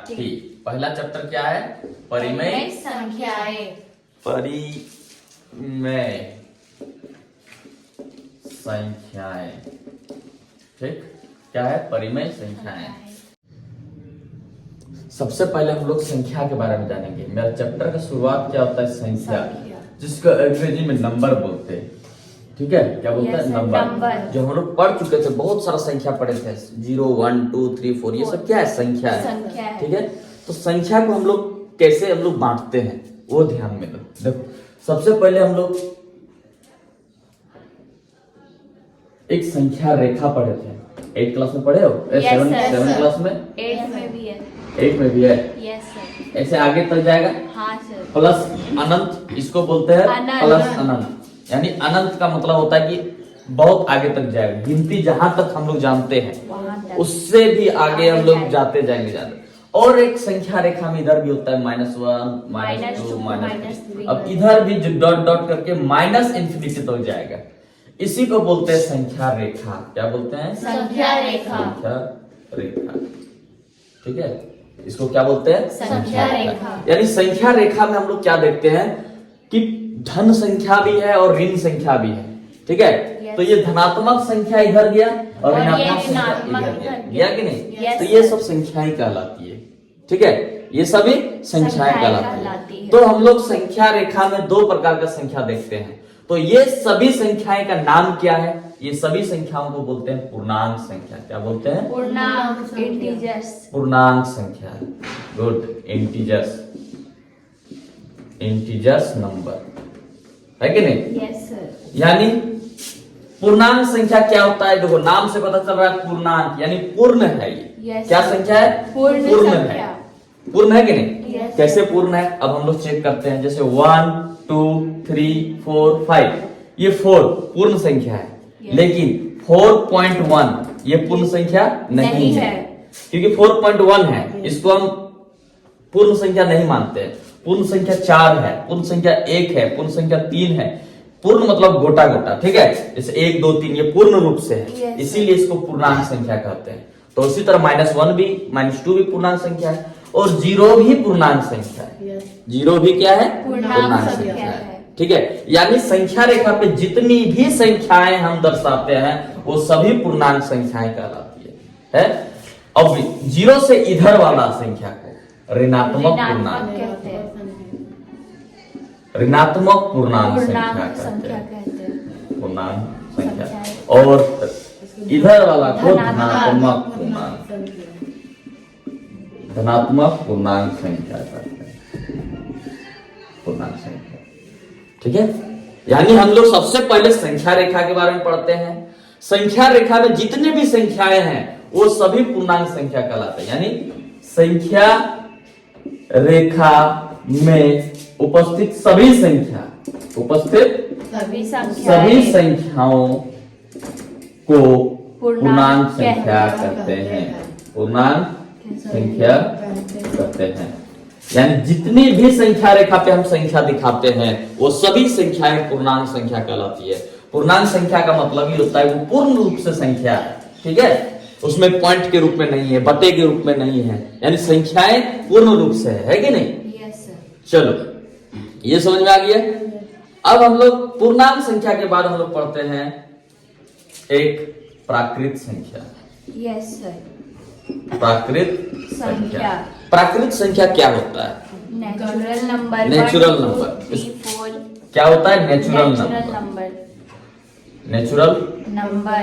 ठी। पहला चैप्टर क्या है? परिमेय संख्याएं। परिमेय संख्याएं। ठीक, क्या है? परिमेय संख्याएं। सबसे पहले हम लोग संख्या के बारे में जानेंगे। मेरा चैप्टर का शुरुआत क्या होता है? संख्या, जिसको अंग्रेजी में नंबर बोलते हैं। ठीक है, क्या बोलते हैं? नंबर। जो हम लोग पढ़ चुके थे, बहुत सारा संख्या पढ़े थे, 0 1 2 3 4, ये सब क्या है? संख्या है। ठीक है, तो संख्या को हम लोग कैसे बांटते हैं वो ध्यान में दो। देखो, सबसे पहले हम लोग एक संख्या रेखा पढ़े थे। 8 क्लास में पढ़े हो? 7 क्लास में? 8 में भी है। 8 में भी है। Yes sir. ऐसे आगे तक जाएगा। हाँ सर। प्लस अनंत, इसको बोलते हैं प्लस अनंत। यानी अनंत का मतलब होता है कि बहुत आगे तक जाएगा, गिनती जहां तक हम लोग जानते हैं उससे भी आगे हम लोग जाते जाएंगे। और एक संख्या रेखा में इधर भी होता है -1 -2 -3। अब इधर भी जो डॉट डॉट करके -इंफिनिटी तक जाएगा, इसी को बोलते हैं संख्या रेखा। क्या बोलते हैं? संख्या रेखा। संख्या रेखा। ठीक है, इसको क्या बोलते हैं? संख्या रेखा। यानी संख्या रेखा में हम लोग क्या देखते हैं कि धन संख्या भी है और ऋण संख्या भी है। ठीक है, तो ये धनात्मक संख्या इधर गया और ऋणात्मक संख्या इधर गया कि नहीं? तो ये सब संख्याएं कहलाती है। ठीक है, ये सभी संख्याएं कहलाती है। तो हम लोग संख्या रेखा में 2 प्रकार का संख्या देखते हैं। तो ये सभी संख्याएं का नाम क्या है? ये सभी संख्याओं को बोलते हैं पूर्णांक संख्या। क्या बोलते हैं? पूर्णांक, इंटीजर्स। पूर्णांक संख्या। गुड, इंटीजर्स, इंटीजर्स नंबर, है कि नहीं? Yes sir. यानी पूर्णांक संख्या क्या होता है? देखो, नाम से पता चल रहा है पूर्णांक यानी पूर्ण है। ये क्या संख्या है? पूर्ण है। पूर्ण है कि नहीं? कैसे पूर्ण है? अब हम लोग चेक करते हैं। जैसे 1 2 3 4 5, ये 4 पूर्ण संख्या है। लेकिन 4.1 ये पूर्ण संख्या नहीं है, क्योंकि 4.1 है, इसको हम पूर्ण संख्या नहीं मानते हैं। पूर्ण संख्या 4 है, पूर्ण संख्या 1 है, पूर्ण संख्या 3 है। पूर्ण मतलब गोटा गोटा। ठीक है, जैसे 1 2 3 ये पूर्ण रूप से है, इसीलिए इसको पूर्णांक संख्या कहते हैं। तो उसी तरह -1 भी, -2 भी पूर्णांक संख्या है, और 0 भी पूर्णांक संख्या है। 0 भी क्या है? पूर्णांक संख्या है। ठीक है, यानी संख्या रेखा पे जितनी भी संख्याएं हम दर्शाते हैं वो सभी पूर्णांक संख्याएं कहलाती है। अब 0 से इधर वाला संख्या को ऋणात्मक पूर्णांक कहते हैं। ऋणात्मक पूर्णांक संख्या कहते हैं। पूर्णांक संख्या। और इधर वाला को धनात्मक पूर्णांक, धनात्मक पूर्णांक संख्या कहते हैं। पूर्णांक संख्या। ठीक है, यानी हम लोग सबसे पहले संख्या रेखा के बारे में पढ़ते हैं। संख्या रेखा में जितने भी संख्याएं हैं वो सभी पूर्णांक संख्या कहलाते हैं। यानी संख्या रेखा में उपस्थित सभी संख्या, उपस्थित सभी संख्याओं को पूर्णांक संख्या कहते हैं। पूर्णांक संख्या कहते हैं। यानी जितनी भी संख्या रेखा पे हम संख्या दिखाते हैं वो सभी संख्याएं पूर्णांक संख्या कहलाती है। पूर्णांक संख्या का मतलब ही होता है वो पूर्ण रूप से संख्या है। ठीक है, उसमें पॉइंट के रूप में नहीं है, बटे के रूप में नहीं है, यानी संख्याएं पूर्ण रूप से है कि नहीं? Yes sir. चलो, ये समझ में आ गया। अब हम लोग पूर्णांक संख्या के बाद हम लोग पढ़ते हैं एक प्राकृत संख्या। Yes sir. प्राकृत संख्या। प्राकृत संख्या क्या होता है? Natural number. नेचुरल नंबर क्या होता है? Natural number. Natural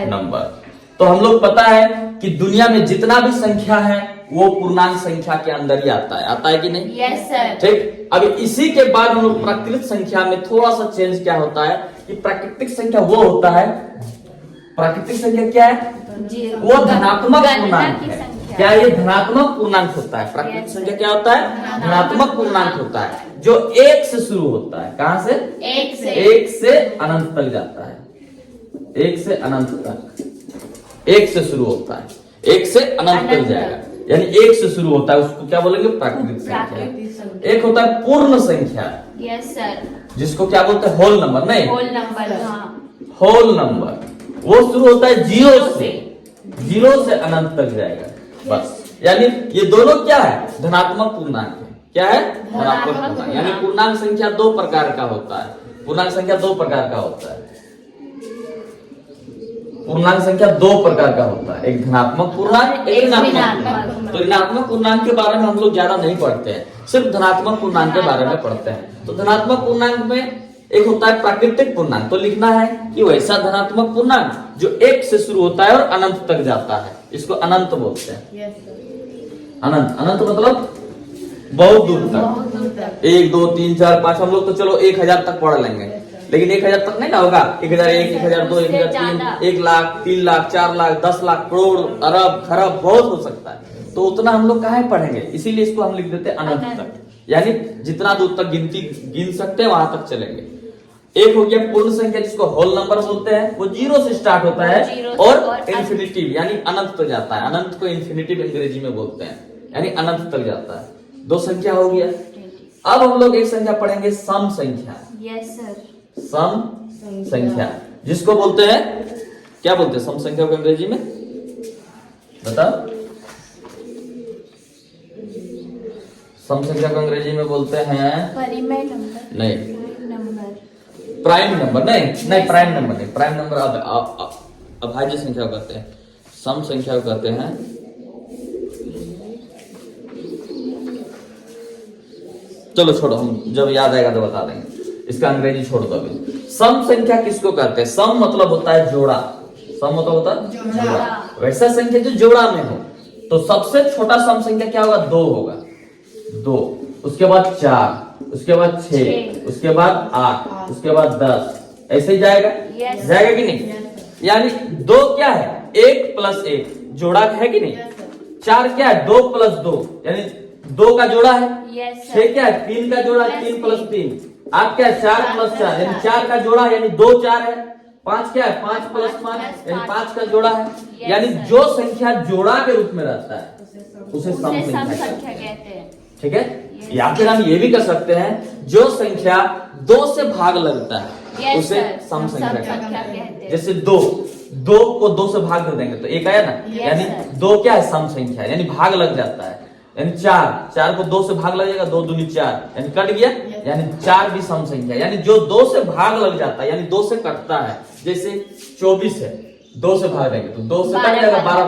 number. तो हम लोग पता है कि दुनिया में जितना भी संख्या है वो पूर्णांक संख्या के अंदर ही आता है कि नहीं? Yes sir. ठीक, अब इसी के बाद हम लोग प्राकृत संख्या में थोड़ा सा चेंज क्या होता है कि प्राकृतिक संख्या वो होता है, प्राकृतिक संख्या क्या है? वो धनात्मक पूर्णांक है। क्या ये धनात्मक पूर्णांक होता है? प्राकृतिक संख्या क्या होता है? धनात्मक पूर्णांक होता है, जो 1 से शुरू होता है। कहां से? 1 से अनंत तक जाता है। 1 से अनंत तक, 1 से शुरू होता है, 1 से अनंत तक जाएगा। यानी 1 से शुरू होता है, उसको क्या बोलेंगे? प्राकृतिक संख्या। एक होता है पूर्ण संख्या। Yes sir. जिसको क्या बोलते हैं? Whole number. नहीं, होल नंबर। होल नंबर वो शुरू होता है 0 से, 0 से अनंत तक जाएगा। बस यानी ये दोनों क्या है, धनात्मक पूर्णांक है। क्या है, धनात्मक पूर्णांक। यानी पूर्णांक संख्या दो प्रकार का होता है। पूर्णांक संख्या दो प्रकार का होता है। पूर्णांक संख्या दो प्रकार का होता है, एक धनात्मक पूर्णांक, एक ऋणात्मक पूर्णांक। तो ऋणात्मक पूर्णांक के बारे में हम लोग ज्यादा नहीं पढ़ते हैं, सिर्फ धनात्मक पूर्णांक के बारे में पढ़ते हैं। तो धनात्मक पूर्णांक में एक होता है प्राकृतिक पूर्णांक। तो लिखना है कि वैसा धनात्मक पूर्णांक जो एक से शुरू होता है और अनंत तक जाता है, इसको अनंत बोलते हैं। अनंत, अनंत मतलब बहुत दूर तक। 1 2 3 4 5, हम लोग तो चलो 1000 तक पढ़ लेंगे, लेकिन 1000 तक नहीं ना होगा। 1001, 1002, 1003, 1 लाख, 3 लाख, 4 लाख, 10 लाख, करोड़, अरब, खरब बहुत हो सकता है। तो उतना हम लोग कहाँ पढ़ेंगे, इसीलिए इसको हम लिख देते हैं अनंत तक। यानी जितना दूर तक गिन सकते हैं वहां तक चलेंगे। एक हो गया पूर्ण संख्या जिसको होल नंबर बोलते हैं, वो 0 से स्टार्ट होता है और इन्फिनिटिव यानी अनंत तक जाता है। अनंत को इन्फिनिटिव अंग्रेजी में बोलते हैं, यानी अनंत तक जाता है। दो संख्या हो गया। अब हम लोग एक संख्या पढ़ेंगे सम संख्या। Yes sir. सम संख्या जिसको बोलते हैं, क्या बोलते हैं सम संख्या को अंग्रेजी में, बताओ। सम संख्या को अंग्रेजी में बोलते हैं परिमेय नंबर। नहीं, नंबर प्राइम नंबर। नहीं प्राइम नंबर नहीं, प्राइम नंबर अभाज्य संख्या को कहते हैं। सम संख्या को कहते हैं, चलो छोड़ो, हम जब याद आएगा तो बता देंगे, इसका अंग्रेजी छोड़ दो अभी। सम संख्या किसको कहते हैं, सम मतलब होता है जोड़ा। सम मतलब होता है जोड़ा। वैसा संख्या जो जोड़ा में हो। तो सबसे छोटा सम संख्या क्या होगा, 2 होगा। 2, उसके बाद 4, उसके बाद 6, उसके बाद 8, उसके बाद 10, ऐसे ही जाएगा। जाएगा कि नहीं। यानी 2 क्या है, 1 + 1 जोड़ा है कि नहीं। 4 क्या है, 2 + 2 यानी 2 का जोड़ा है। 6 क्या है, 3 का जोड़ा, 3 + 3। 8 क्या है, 4 + 4 यानी 4 का जोड़ा है, यानी 2 4 है। 5 क्या है, 5 + 5 यानी 5 का जोड़ा है। यानी जो संख्या जोड़ा के रूप में रहता है उसे सम संख्या कहते हैं। ठीक है। या फिर हम ये भी कर सकते हैं, जो संख्या 2 से भाग लगता है उसे सम संख्या कहते हैं। जैसे 2 को 2 से भाग कर देंगे तो 1 आया ना, यानी 2 क्या है, सम संख्या यानी भाग लग जाता है। यानी 4 को 2 से भाग लगेगा, 2 दूनी 4 यानी कट गया, यानी 4 भी सम संख्या। यानी जो 2 से भाग लग जाता है यानी 2 से कटता है। जैसे 24 है, 2 से भाग देंगे तो 2 से कट जाएगा, 12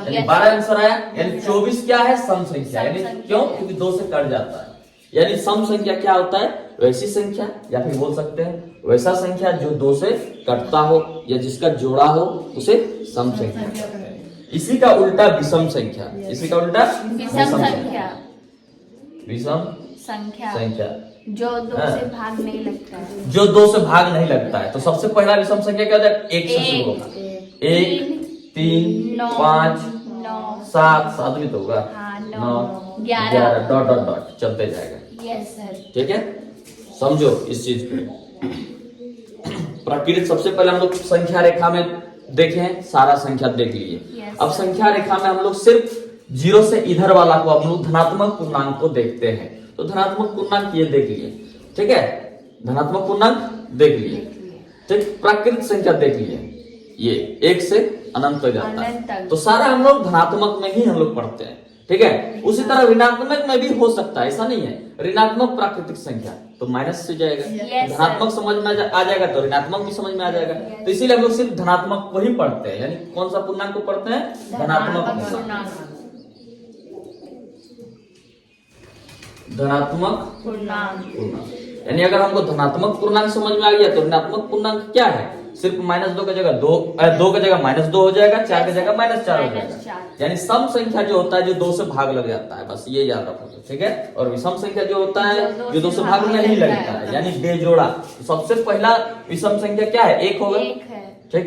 यानी 12 आंसर आया। यानी 24 क्या है, सम संख्या। यानी क्यों, क्योंकि 2 से कट जाता है। यानी सम संख्या क्या होता है, वैसी संख्या या फिर बोल सकते हैं वैसा संख्या जो 2 से कटता हो या जिसका जोड़ा हो उसे सम संख्या कहते हैं। इसी का उल्टा विषम संख्या। इसी का उल्टा विषम संख्या। विषम संख्या जो 2 से भाग नहीं लगता है। जो 2 से भाग नहीं लगता है। तो सबसे पहला विषम संख्या क्या होता है, 1 से शुरू होगा। 1 3 5 7 7 भी तो होगा, 9 11 डॉट डॉट डॉट चलते जाएगा। Yes sir. ठीक है, समझो इस चीज को। प्रकृति सबसे पहले हम लोग संख्या रेखा में देखें, सारा संख्या देख लिए। अब संख्या रेखा में हम लोग सिर्फ 0 से इधर वाला को हम लोग धनात्मक पूर्णांक को देखते हैं। तो धनात्मक पूर्णांक ये देख लिए। ठीक है, धनात्मक पूर्णांक देख लिए। ठीक, प्राकृतिक संख्या देख लिए, ये 1 से अनंत तक जाता है। तो सारा हम लोग धनात्मक में ही हम लोग पढ़ते हैं। ठीक है, उसी तरह ऋणात्मक में भी हो सकता है, ऐसा नहीं है। ऋणात्मक प्राकृतिक संख्या तो माइनस से जाएगा। धनात्मक समझ में आ जाएगा तो ऋणात्मक भी समझ में आ जाएगा। तो इसीलिए हम लोग सिर्फ धनात्मक को ही पढ़ते हैं। यानी कौन सा पूर्णांक को पढ़ते हैं, धनात्मक पूर्णांक। यानी अगर हमको धनात्मक पूर्णांक समझ में आ गया तो ऋणात्मक पूर्णांक क्या है, सिर्फ -2 की जगह 2 की जगह -2 हो जाएगा, 4 की जगह -4 हो जाएगा। यानी सम संख्या जो होता है जो 2 से भाग लग जाता है, बस ये याद रखो। ठीक है, और विषम संख्या जो होता है जो 2 से भाग नहीं लगता है यानी बेजोड़ा। तो सबसे पहला विषम संख्या क्या है, 1 होगा। ठीक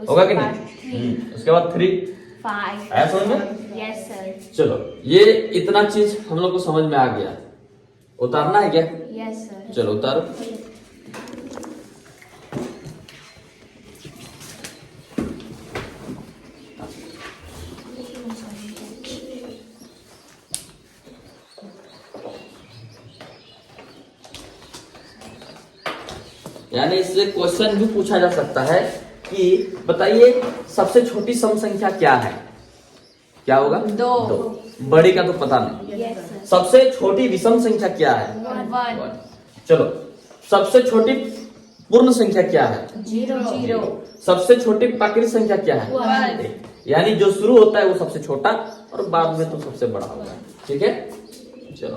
होगा कि नहीं। उसके बाद 3 5 आया समझ में। Yes sir. चलो, ये इतना चीज हम लोग को समझ में आ गया। उतारना है क्या। Yes sir. चलो उतारो। यानी इससे क्वेश्चन भी पूछा जा सकता है कि बताइए सबसे छोटी सम संख्या क्या है, क्या होगा, 2। बड़ी का तो पता नहीं। Yes sir. सबसे छोटी विषम संख्या क्या है? 1 चलो, सबसे छोटी पूर्ण संख्या क्या है? 0 सबसे छोटी प्राकृतिक संख्या क्या है? 1 यानी जो शुरू होता है वो सबसे छोटा और बाद में तो सबसे बड़ा होगा। ठीक है, चलो।